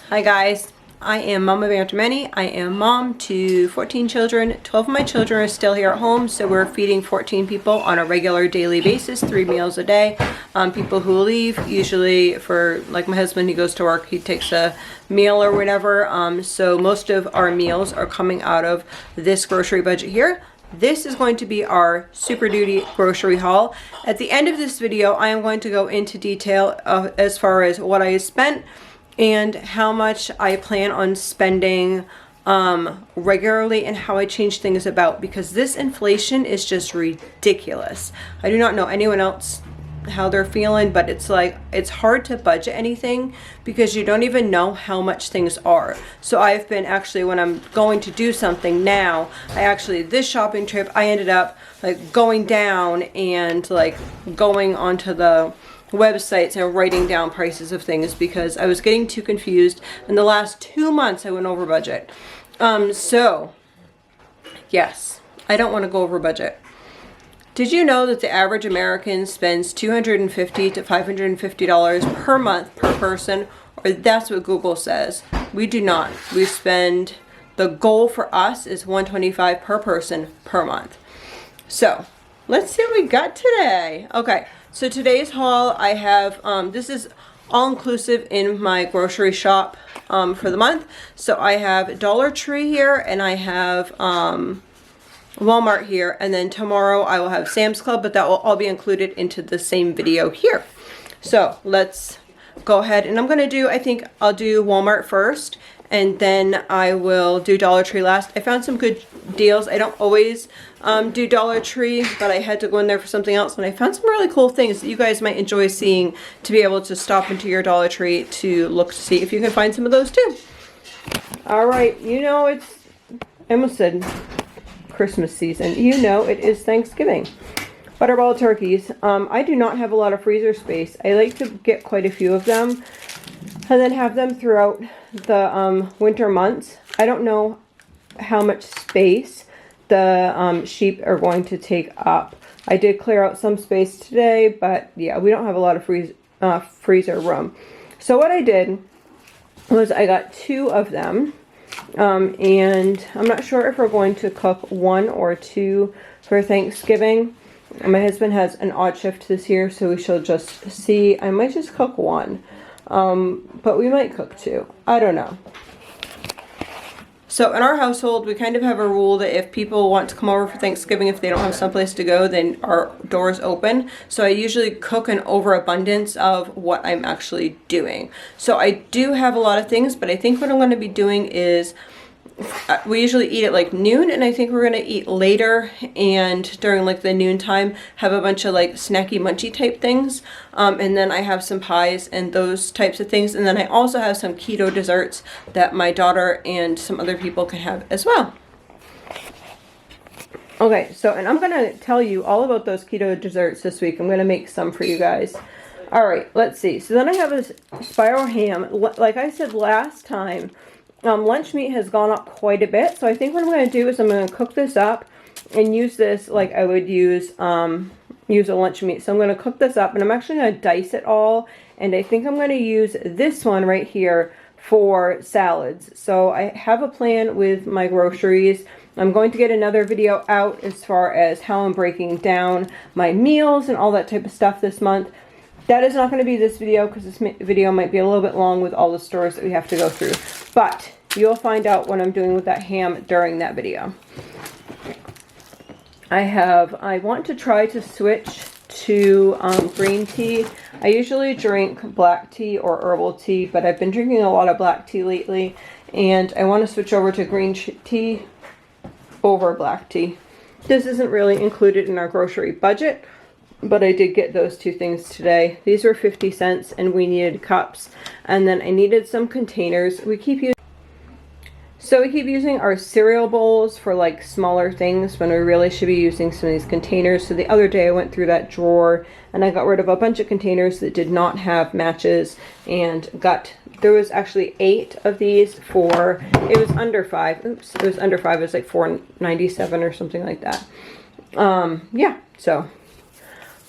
Hi guys, I am Mama Bear to Many. I am mom to 14 children. 12 of my children are still here at home, so we're feeding 14 people on a regular daily basis, 3 meals a day. People who leave, usually for, like my husband, he goes to work, he takes a meal or whatever. So most of our meals are coming out of this grocery budget here. This is going to be our Super Duty grocery haul. At the end of this video, I am going to go into detail as far as what I spent and how much I plan on spending regularly and how I change things about, because this inflation is just ridiculous. I do not know anyone else how they're feeling, but it's like it's hard to budget anything because you don't even know how much things are. So I've been actually, when I'm going to do something now, this shopping trip I ended up like going down and like going onto the websites and writing down prices of things because I was getting too confused. In the last 2 months I went over budget. So yes, I don't want to go over budget. Did you know that the average American spends $250 to $550 per month per person? Or that's what Google says. We do not. We spend, the goal for us is $125 per person per month. So let's see what we got today. Okay, so today's haul I have, this is all inclusive in my grocery shop for the month. So I have Dollar Tree here and I have Walmart here, and then tomorrow I will have Sam's Club, but that will all be included into the same video here. So let's go ahead, and I'm going to do, I think I'll do Walmart first, and then I will do Dollar Tree last. I found some good deals. I don't always do Dollar Tree, but I had to go in there for something else, and I found some really cool things that you guys might enjoy seeing, to be able to stop into your Dollar Tree to look to see if you can find some of those too. Alright, you know I almost said Christmas season. You know it is Thanksgiving. Butterball turkeys. I do not have a lot of freezer space. I like to get quite a few of them and then have them throughout the winter months. I don't know how much space the sheep are going to take up. I did clear out some space today, but yeah, we don't have a lot of freezer room. So what I did was I got 2 of them. And I'm not sure if we're going to cook 1 or 2 for Thanksgiving. My husband has an odd shift this year, so we shall just see. I might just cook 1, but we might cook 2. I don't know. So in our household, we kind of have a rule that if people want to come over for Thanksgiving, if they don't have someplace to go, then our door's open. So I usually cook an overabundance of what I'm actually doing. So I do have a lot of things, but I think what I'm going to be doing is, we usually eat at like noon, and I think we're going to eat later, and during like the noon time have a bunch of like snacky munchy type things, and then I have some pies and those types of things, and then I also have some keto desserts that my daughter and some other people can have as well. Okay, so, and I'm going to tell you all about those keto desserts this week. I'm going to make some for you guys. Alright, let's see. So then I have a spiral ham. Like I said last time, lunch meat has gone up quite a bit, so I think what I'm going to do is I'm going to cook this up and use this like I would use a lunch meat. So I'm going to cook this up, and I'm actually going to dice it all, and I think I'm going to use this one right here for salads. So I have a plan with my groceries. I'm going to get another video out as far as how I'm breaking down my meals and all that type of stuff this month. That is not going to be this video because this video might be a little bit long with all the stores that we have to go through. But you'll find out what I'm doing with that ham during that video. I want to try to switch to green tea. I usually drink black tea or herbal tea, but I've been drinking a lot of black tea lately, and I want to switch over to green tea over black tea. This isn't really included in our grocery budget, but I did get those 2 things today. These were 50 cents, and we needed cups, and then I needed some containers. We keep using our cereal bowls for like smaller things when we really should be using some of these containers. So the other day I went through that drawer and I got rid of a bunch of containers that did not have matches, and there was actually 8 of these for, it was under 5. Oops, it was under 5. It was like $4.97 or something like that. Yeah, so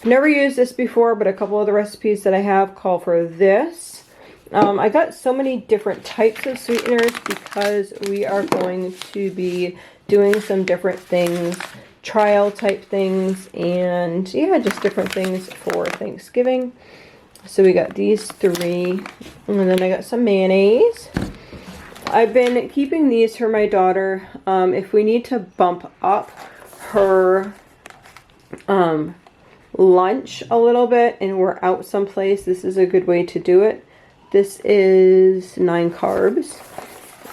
I've never used this before, but a couple of the recipes that I have call for this. I got so many different types of sweeteners because we are going to be doing some different things, trial type things, and yeah, just different things for Thanksgiving. So we got these 3, and then I got some mayonnaise. I've been keeping these for my daughter. If we need to bump up her lunch a little bit and we're out someplace, this is a good way to do it. This is 9 carbs,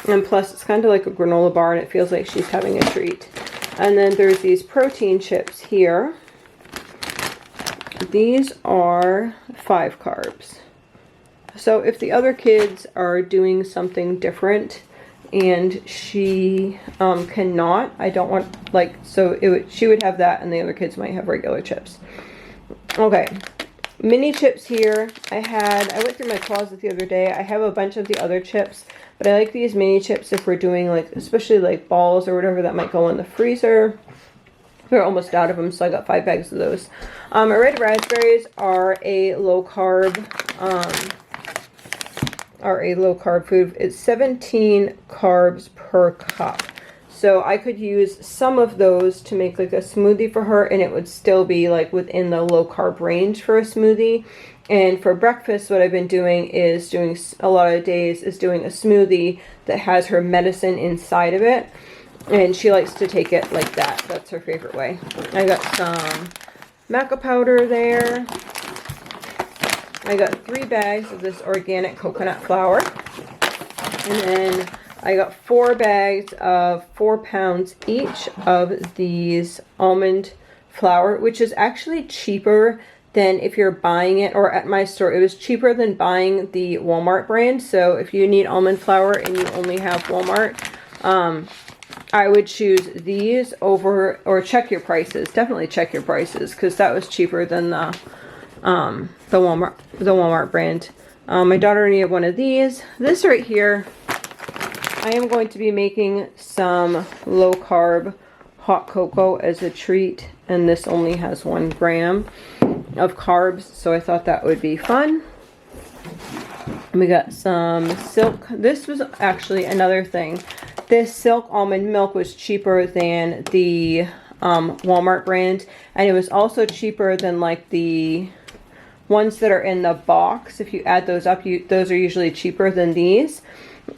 and plus it's kind of like a granola bar and it feels like she's having a treat. And then there's these protein chips here. These are 5 carbs. So if the other kids are doing something different and she cannot, I don't want, like, so she would have that and the other kids might have regular chips. Okay. Mini chips here. I went through my closet the other day. I have a bunch of the other chips, but I like these mini chips if we're doing, like, especially like balls or whatever that might go in the freezer. We're almost out of them, so I got 5 bags of those. Red raspberries are a low carb food. It's 17 carbs per cup. So I could use some of those to make like a smoothie for her, and it would still be like within the low carb range for a smoothie. And for breakfast, what I've been doing is a lot of days is doing a smoothie that has her medicine inside of it. And she likes to take it like that. That's her favorite way. I got some maca powder there. I got 3 bags of this organic coconut flour. And then I got 4 bags of 4 pounds each of these almond flour, which is actually cheaper than if you're buying it, or at my store, it was cheaper than buying the Walmart brand. So if you need almond flour and you only have Walmart, I would choose these over, or check your prices. Definitely check your prices, because that was cheaper than the Walmart brand. My daughter needed one of these. This right here, I am going to be making some low carb hot cocoa as a treat, and this only has 1 gram of carbs, so I thought that would be fun. We got some silk. This was actually another thing. This silk almond milk was cheaper than the Walmart brand, and it was also cheaper than like the ones that are in the box. If you add those up, those are usually cheaper than these.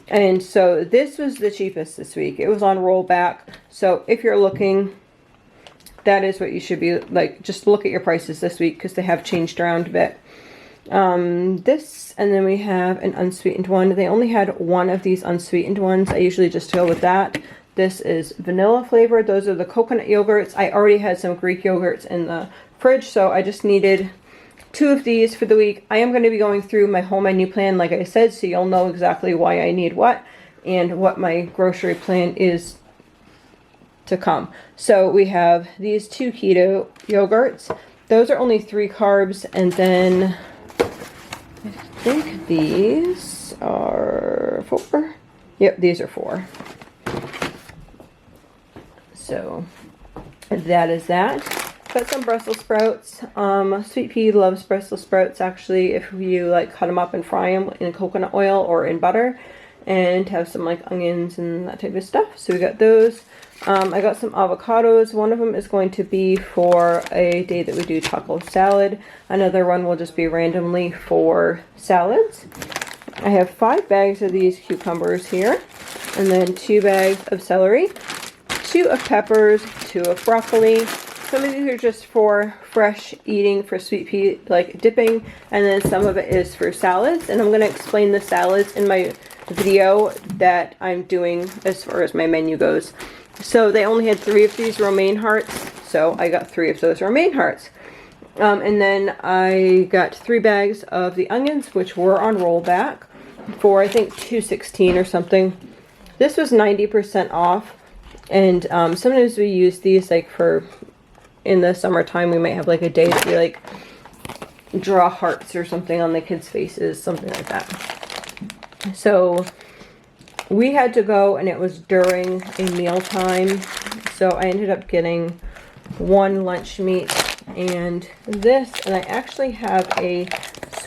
And so this was the cheapest this week. It was on rollback. So if you're looking, that is what you should be like. Just look at your prices this week because they have changed around a bit. This, and then we have an unsweetened one. They only had 1 of these unsweetened ones. I usually just go with that. This is vanilla flavored. Those are the coconut yogurts. I already had some Greek yogurts in the fridge, so I just needed 2 of these for the week. I am going to be going through my whole menu plan, like I said, so you'll know exactly why I need what and what my grocery plan is to come. So we have these 2 keto yogurts. Those are only 3 carbs, and then I think these are 4. Yep, these are 4. So that is that. Got some Brussels sprouts. Sweet Pea loves Brussels sprouts, actually, if you like cut them up and fry them in coconut oil or in butter, and have some like onions and that type of stuff. So we got those. I got some avocados. One of them is going to be for a day that we do taco salad. Another one will just be randomly for salads. I have 5 bags of these cucumbers here, and then 2 bags of celery, 2 of peppers, 2 of broccoli. Some of these are just for fresh eating, for sweet pea, like dipping, and then some of it is for salads. And I'm going to explain the salads in my video that I'm doing as far as my menu goes. So they only had 3 of these romaine hearts, so I got 3 of those romaine hearts. And then I got 3 bags of the onions, which were on rollback for, I think, $2.16 or something. This was 90% off, and sometimes we use these like for, in the summertime, we might have like a day that we like draw hearts or something on the kids' faces, something like that. So we had to go, and it was during a meal time, so I ended up getting 1 lunch meat and this, and I actually have a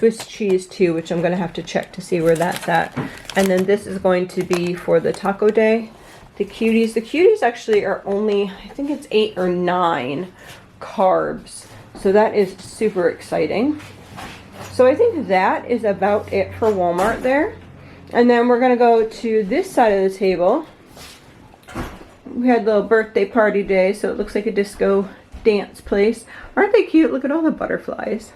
Swiss cheese too, which I'm gonna have to check to see where that's at. And then this is going to be for the taco day. The cuties actually are only, I think it's 8 or 9 carbs. So that is super exciting. So I think that is about it for Walmart there. And then we're gonna go to this side of the table. We had a little birthday party day, so it looks like a disco dance place. Aren't they cute? Look at all the butterflies.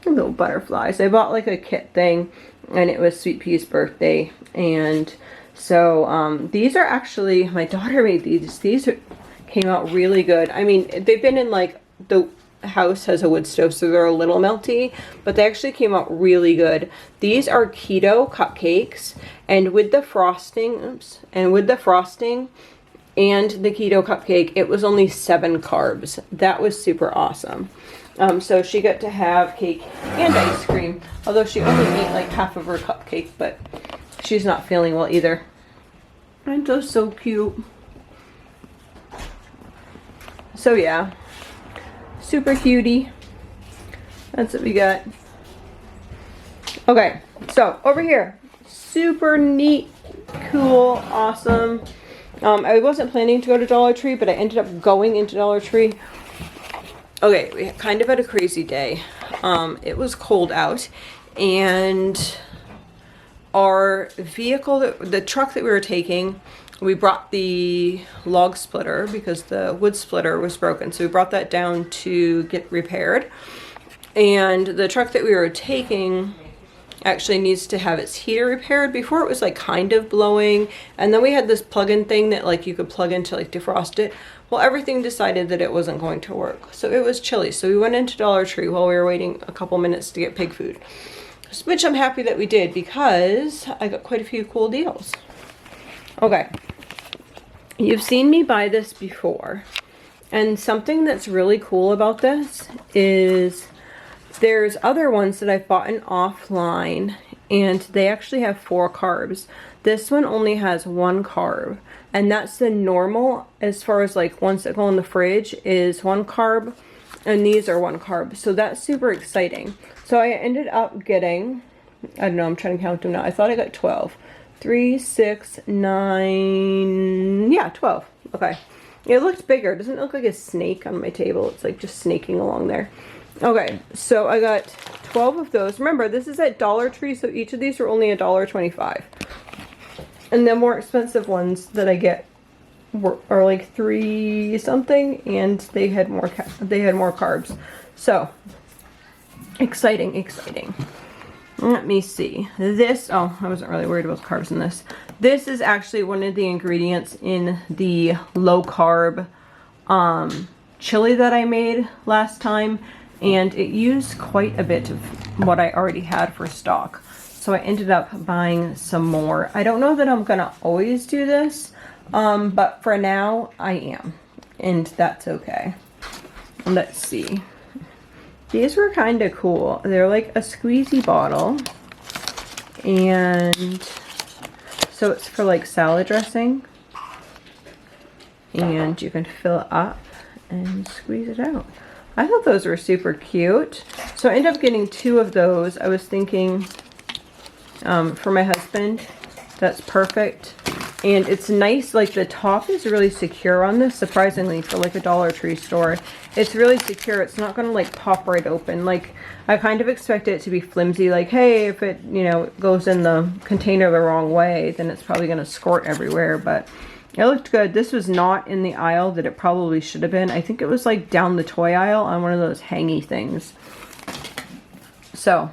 Little butterflies. I bought like a kit thing, and it was Sweet Pea's birthday. And so these are actually, my daughter made these. These came out really good. I mean, they've been in like, the house has a wood stove, so they're a little melty, but they actually came out really good. These are keto cupcakes, and with the frosting, and the keto cupcake, it was only 7 carbs. That was super awesome. So she got to have cake and ice cream, although she only ate like half of her cupcake, but she's not feeling well either. And those so cute. So yeah, super cutie. That's what we got. Okay, so over here, super neat, cool, awesome. I wasn't planning to go to Dollar Tree, but I ended up going into Dollar Tree. Okay, we kind of had a crazy day. It was cold out, and our vehicle, the truck that we were taking, we brought the log splitter because the wood splitter was broken. So we brought that down to get repaired. And the truck that we were taking actually needs to have its heater repaired. Before it was like kind of blowing, and then we had this plug-in thing that like you could plug in to like defrost it. Well, everything decided that it wasn't going to work, so it was chilly. So we went into Dollar Tree while we were waiting a couple minutes to get pig food, which I'm happy that we did because I got quite a few cool deals. Okay, you've seen me buy this before, and something that's really cool about this is there's other ones that I've bought in offline, and they actually have 4 carbs. This one only has 1 carb, and that's the normal as far as like ones that go in the fridge is 1 carb, and these are 1 carb. So that's super exciting. So I ended up getting, I don't know, I'm trying to count them now. I thought I got 12. 3, 6, 9, yeah, 12. Okay. It looked bigger. It doesn't look like a snake on my table. It's like just snaking along there. Okay, so I got 12 of those. Remember, this is at Dollar Tree, so each of these are only $1.25. And the more expensive ones that I get are like 3 something, and they had more carbs. So exciting, exciting. Let me see. This, oh, I wasn't really worried about carbs in this. This is actually one of the ingredients in the low carb chili that I made last time. And it used quite a bit of what I already had for stock. So I ended up buying some more. I don't know that I'm gonna always do this, but for now I am. And that's okay. Let's see. These were kind of cool. They're like a squeezy bottle. And so it's for like salad dressing. And you can fill it up and squeeze it out. I thought those were super cute. So I ended up getting 2 of those. I was thinking for my husband, that's perfect. And it's nice, like the top is really secure on this, surprisingly, for like a Dollar Tree store. It's really secure. It's not gonna like pop right open. Like I kind of expected it to be flimsy, like, hey, if it, you know, goes in the container the wrong way, then it's probably gonna squirt everywhere, but it looked good. This was not in the aisle that it probably should have been. I think it was like down the toy aisle on one of those hangy things. So,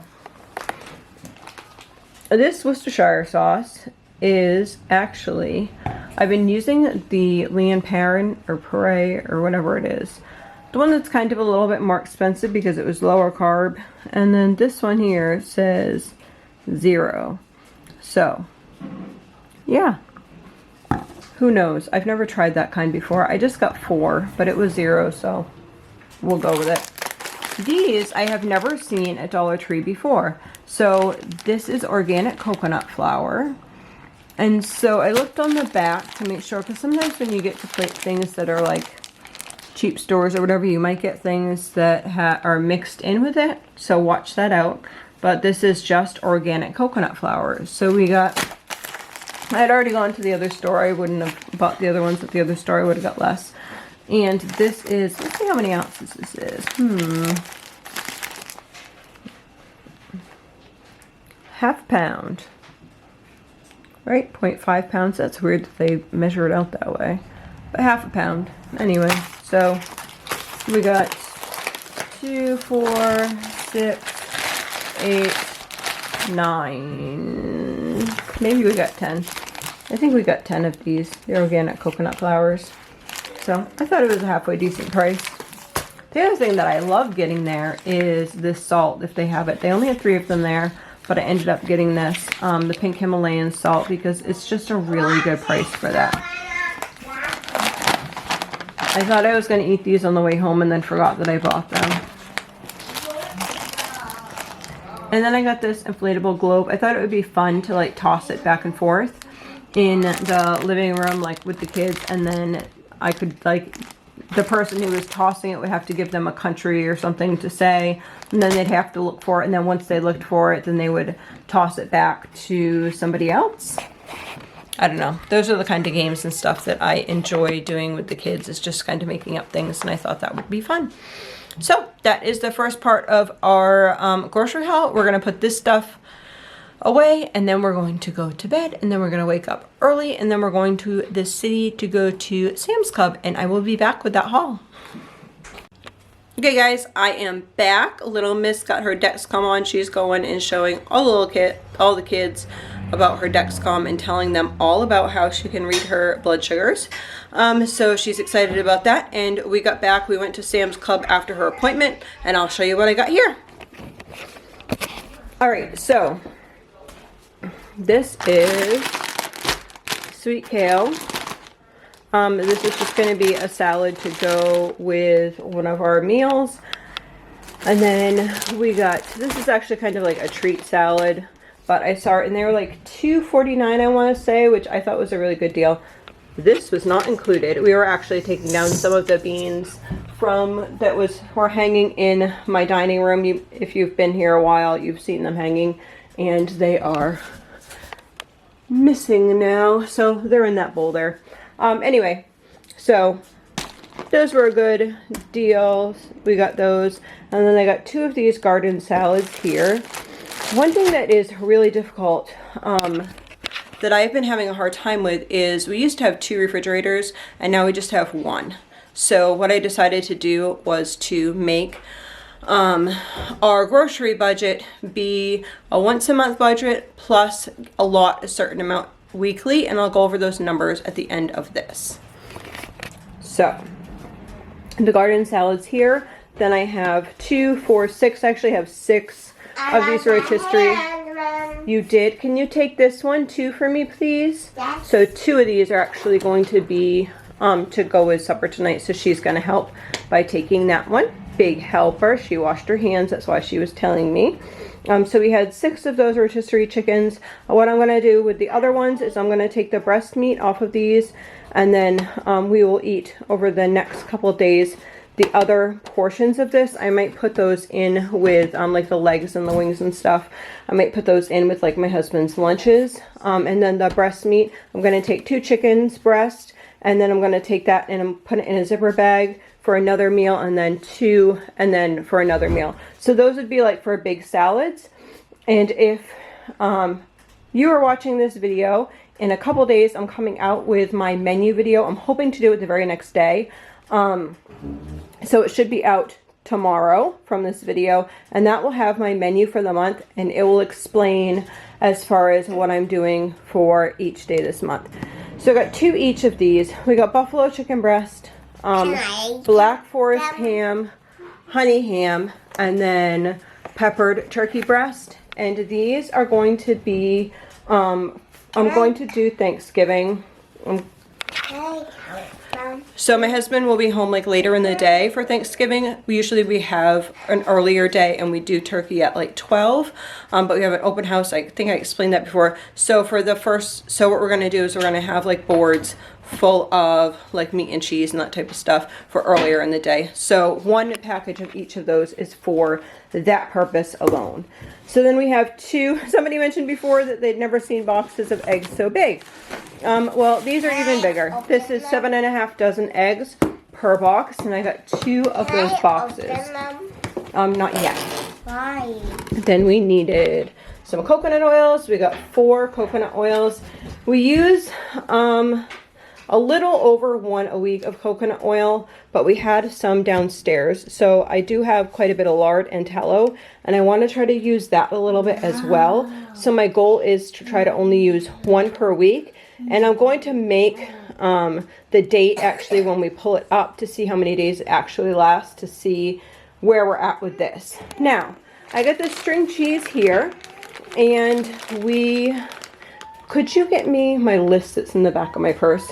this Worcestershire sauce is actually, I've been using the Lian Perrin or Puree or whatever it is. The one that's kind of a little bit more expensive because it was lower carb. And then this one here says 0. So, yeah. Who knows? I've never tried that kind before. I just got 4, but it was 0, so we'll go with it. These I have never seen at Dollar Tree before. So this is organic coconut flour. And so I looked on the back to make sure, because sometimes when you get to things that are like cheap stores or whatever, you might get things that are mixed in with it. So watch that out. but this is just organic coconut flour. So we got, I had already gone to the other store. I wouldn't have bought the other ones at the other store. I would have got less. And this is, let's see how many ounces this is. Half pound. Right? 0.5 pounds. That's weird that they measure it out that way. But half a pound. Anyway, so we got 2, 4, 6, 8, 9. Maybe we got 10. I think we got 10 of these. They're organic coconut flours. So I thought it was a halfway decent price. The other thing that I love getting there is this salt, if they have it. They only have 3 of them there, but I ended up getting this, the pink Himalayan salt, because it's just a really good price for that. I thought I was going to eat these on the way home and then forgot that I bought them. And then I got this inflatable globe. I thought it would be fun to like toss it back and forth in the living room, like with the kids, and then I could, like, the person who was tossing it would have to give them a country or something to say, and then they'd have to look for it, and then once they looked for it, then they would toss it back to somebody else. I don't know. Those are the kind of games and stuff that I enjoy doing with the kids, is just kind of making up things, and I thought that would be fun. So that is the first part of our grocery haul. We're going to put this stuff away, and then we're going to go to bed, and then we're going to wake up early, and then we're going to the city to go to Sam's Club, and I will be back with that haul. Okay guys, I am back. Little Miss got her Dexcom on. She's going and showing all the kids about her Dexcom and telling them all about how she can read her blood sugars. So she's excited about that, and we got back. We went to Sam's Club after her appointment, and I'll show you what I got here. All right, so this is sweet kale. This is just going to be a salad to go with one of our meals. And then we got, this is actually kind of like a treat salad, but I saw it and they were like $2.49, I want to say, which I thought was a really good deal. This was not included. We were actually taking down some of the beans from that were hanging in my dining room. If you've been here a while, you've seen them hanging, and they are missing now, so they're in that bowl there. Anyway, so those were a good deal. We got those, and then I got 2 of these garden salads here. One thing that is really difficult that I've been having a hard time with is we used to have 2 refrigerators, and now we just have 1. So what I decided to do was to make our grocery budget be a once-a-month budget plus a certain amount weekly, and I'll go over those numbers at the end of this. So the garden salads here, then I have 2, 4, 6. I actually have 6 of these rotisserie. You did. Can you take this one too for me, please? Yes. So 2 of these are actually going to be to go with supper tonight, so she's going to help by taking that one. Big helper. She washed her hands. That's why she was telling me. So we had 6 of those rotisserie chickens. What I'm going to do with the other ones is I'm going to take the breast meat off of these, and then we will eat over the next couple of days the other portions of this. I might put those in with like the legs and the wings and stuff. I might put those in with like my husband's lunches. And then the breast meat, I'm going to take 2 chickens breast, and then I'm going to take that and put it in a zipper bag for another meal, and then 2, and then for another meal. So those would be like for big salads. And if you are watching this video, in a couple days I'm coming out with my menu video. I'm hoping to do it the very next day. So it should be out tomorrow from this video, and that will have my menu for the month, and it will explain as far as what I'm doing for each day this month. So I got 2 each of these. We got buffalo chicken breast, Black Forest ham, honey ham, and then peppered turkey breast. And these are going to be, I'm going to do Thanksgiving. So my husband will be home like later in the day for Thanksgiving. Usually we have an earlier day and we do turkey at like 12, but we have an open house. I think I explained that before. So for the first, so what we're going to do is we're going to have like boards full of like meat and cheese and that type of stuff for earlier in the day. So one package of each of those is for that purpose alone. So then we have two, somebody mentioned before that they'd never seen boxes of eggs so big. Well, these are even bigger. This is 7.5 dozen eggs per box, and I got 2 of those boxes. Not yet. Why? Then we needed some coconut oils. We got 4 coconut oils. We use a little over 1 a week of coconut oil, but we had some downstairs. So I do have quite a bit of lard and tallow, and I want to try to use that a little bit as well. So my goal is to try to only use 1 per week, and I'm going to make the date actually when we pull it up to see how many days it actually lasts, to see where we're at with this. Now, I got this string cheese here, and could you get me my list that's in the back of my purse?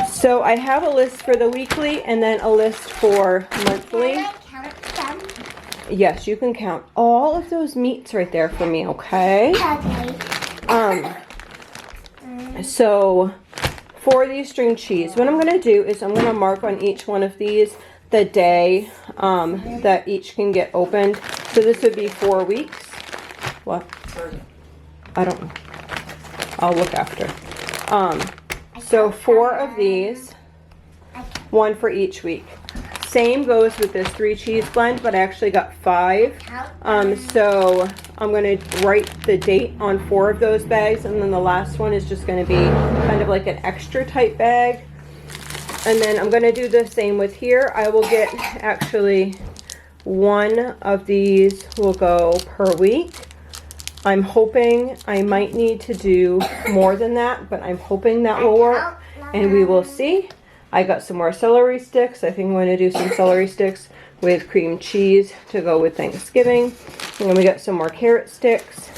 So I have a list for the weekly and then a list for monthly. Can I count them? Yes, you can count all of those meats right there for me, okay? Okay. So for these string cheese, what I'm going to do is I'm going to mark on each one of these the day that each can get opened. So this would be 4 weeks. What? I don't know. I'll look after. So 4 of these, 1 for each week. Same goes with this 3 cheese blend, but I actually got 5. So I'm going to write the date on 4 of those bags, and then the last one is just going to be kind of like an extra tight bag. And then I'm going to do the same with here. I will get actually 1 of these will go per week. I'm hoping I might need to do more than that, but I'm hoping that will work, and we will see. I got some more celery sticks. I think I'm going to do some celery sticks with cream cheese to go with Thanksgiving. And then we got some more carrot sticks,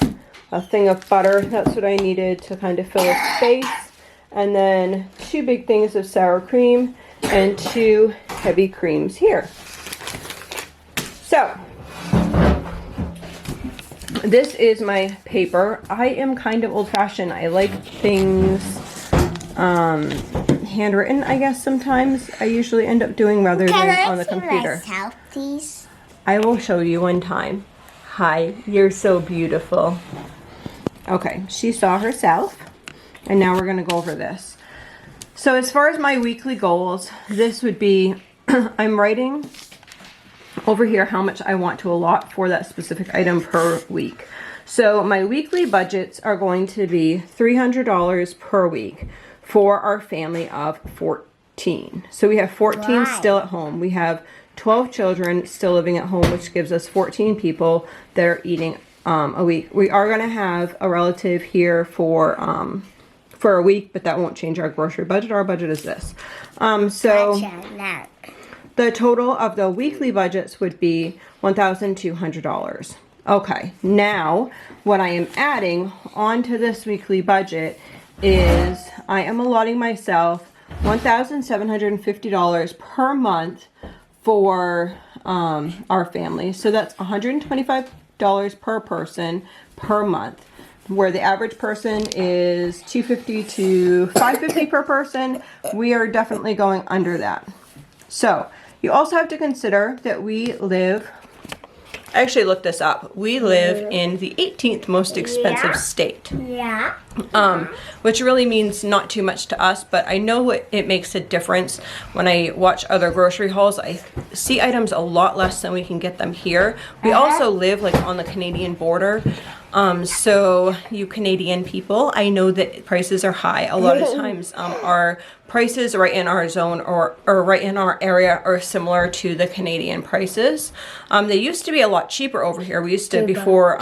a thing of butter. That's what I needed to kind of fill a space. And then 2 big things of sour cream and 2 heavy creams here. So this is my paper. I am kind of old-fashioned. I like things handwritten, I guess, sometimes. I usually end up doing rather than on the computer. Can I see myself, please? I will show you one time. Hi, you're so beautiful. Okay, she saw herself, and now we're going to go over this. So as far as my weekly goals, this would be, I'm writing over here how much I want to allot for that specific item per week. So my weekly budgets are going to be $300 per week for our family of 14. So we have 14 still at home. We have 12 children still living at home, which gives us 14 people that are eating a week. We are going to have a relative here for a week, but that won't change our grocery budget. Our budget is this. So the total of the weekly budgets would be $1,200. Okay, now what I am adding onto this weekly budget is I am allotting myself $1,750 per month for our family. So that's $125 per person per month, where the average person is $250 to $550 per person. We are definitely going under that. So you also have to consider that we live, I actually looked this up. We live in the 18th most expensive state. Yeah. Which really means not too much to us, but I know it makes a difference when I watch other grocery hauls. I see items a lot less than we can get them here. We also live like on the Canadian border. So you Canadian people, I know that prices are high. A lot of times our prices right in our zone or right in our area are similar to the Canadian prices. They used to be a lot cheaper over here. We used to, before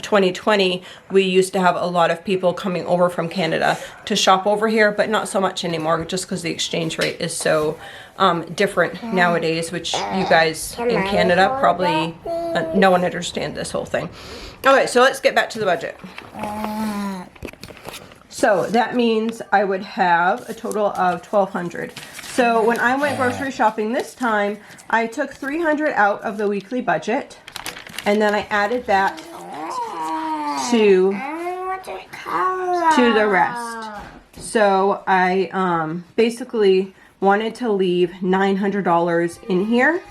2020, we used to have a lot of people coming over from Canada to shop over here, but not so much anymore, just because the exchange rate is so different nowadays, which you guys in Canada probably, no one understands this whole thing. Okay, so let's get back to the budget. So that means I would have a total of $1,200. So when I went grocery shopping this time, I took $300 out of the weekly budget, and then I added that to the rest. So I basically wanted to leave $900 in here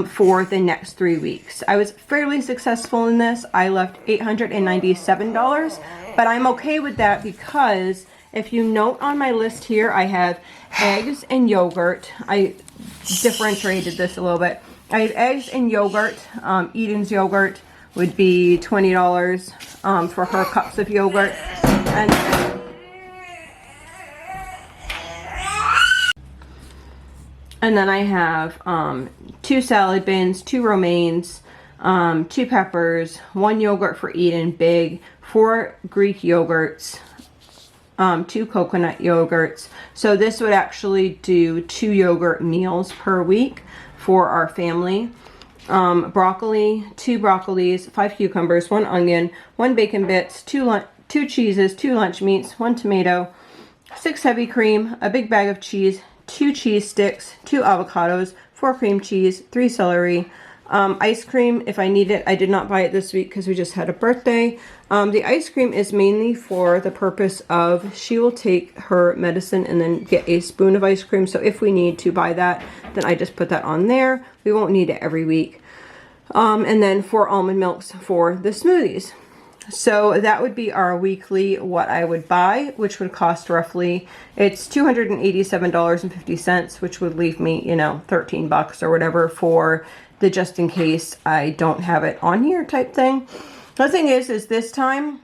for the next 3 weeks. I was fairly successful in this. I left $897, but I'm okay with that because if you note on my list here, I have eggs and yogurt. I differentiated this a little bit. I have eggs and yogurt. Eden's yogurt would be $20 for her cups of yogurt. And then I have 2 salad bins, 2 romaines, 2 peppers, 1 yogurt for Eden, big, 4 Greek yogurts, 2 coconut yogurts. So this would actually do 2 yogurt meals per week for our family. Broccoli, 2 broccolis, 5 cucumbers, 1 onion, 1 bacon bits, 2 cheeses, 2 lunch meats, 1 tomato, 6 heavy cream, a big bag of cheese, 2 cheese sticks, 2 avocados, 4 cream cheese, 3 celery, ice cream if I need it. I did not buy it this week because we just had a birthday. The ice cream is mainly for the purpose of she will take her medicine and then get a spoon of ice cream. So if we need to buy that, then I just put that on there. We won't need it every week. And then 4 almond milks for the smoothies. So that would be our weekly what I would buy, which would cost roughly, it's $287.50, which would leave me, you know, 13 bucks or whatever for the just in case I don't have it on here type thing. The thing is this time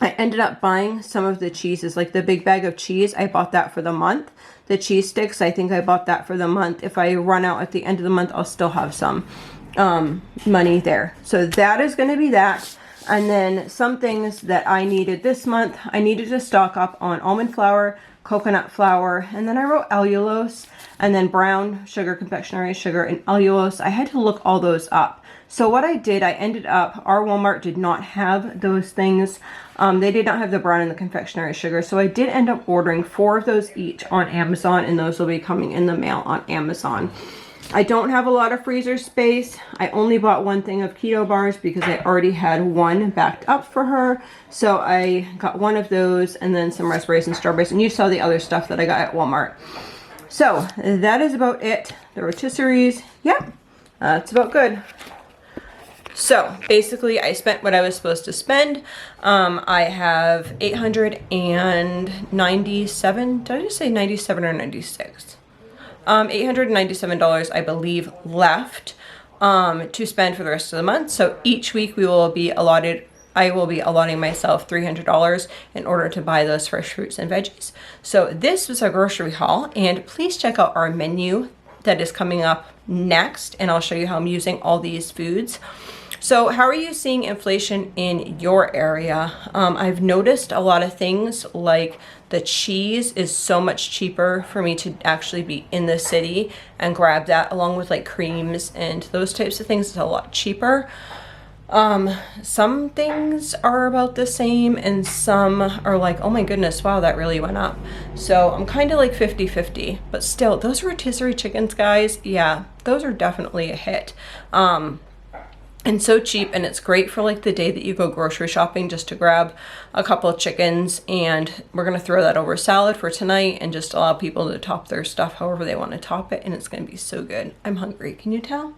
I ended up buying some of the cheeses, like the big bag of cheese. I bought that for the month. The cheese sticks, I think I bought that for the month. If I run out at the end of the month, I'll still have some money there. So that is going to be that. And then some things that I needed this month, I needed to stock up on almond flour, coconut flour, and then I wrote allulose, and then brown sugar, confectionery sugar, and allulose. I had to look all those up. So what I did, I ended up, our Walmart did not have those things. They did not have the brown and the confectionery sugar. So I did end up ordering 4 of those each on Amazon, and those will be coming in the mail on Amazon. I don't have a lot of freezer space. I only bought 1 thing of keto bars because I already had 1 backed up for her. So I got 1 of those and then some raspberries and strawberries. And you saw the other stuff that I got at Walmart. So that is about it. The rotisseries, yeah, that's about good. So basically I spent what I was supposed to spend. I have $897, did I just say 97 or 96? $897, I believe, left to spend for the rest of the month. So each week I will be allotting myself $300 in order to buy those fresh fruits and veggies. So this was our grocery haul, and please check out our menu that is coming up next, and I'll show you how I'm using all these foods. So how are you seeing inflation in your area? I've noticed a lot of things like the cheese is so much cheaper for me to actually be in the city and grab that, along with like creams and those types of things. It's a lot cheaper. Some things are about the same and some are like, oh my goodness, wow, that really went up. So I'm kind of like 50-50, but still those rotisserie chickens, guys, yeah, those are definitely a hit. And so cheap, and it's great for like the day that you go grocery shopping just to grab a couple of chickens, and we're gonna throw that over salad for tonight and just allow people to top their stuff however they want to top it, and it's gonna be so good. I'm hungry, can you tell?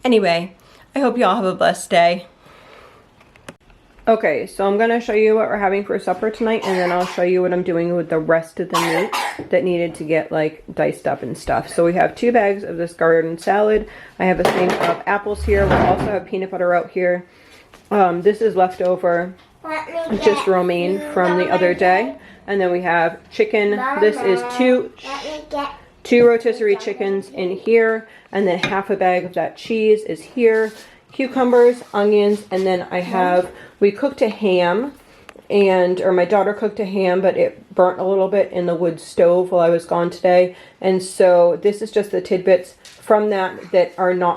Anyway, I hope you all have a blessed day. Okay, so I'm gonna show you what we're having for supper tonight, and then I'll show you what I'm doing with the rest of the meat that needed to get like diced up and stuff. So we have 2 bags of this garden salad. I have a thing of apples here. We also have peanut butter out here. This is leftover, just romaine from the other day. And then we have chicken. This is two rotisserie chickens in here, and then half a bag of that cheese is here. Cucumbers, onions, and then we cooked a ham, or my daughter cooked a ham, but it burnt a little bit in the wood stove while I was gone today. And so this is just the tidbits from that are not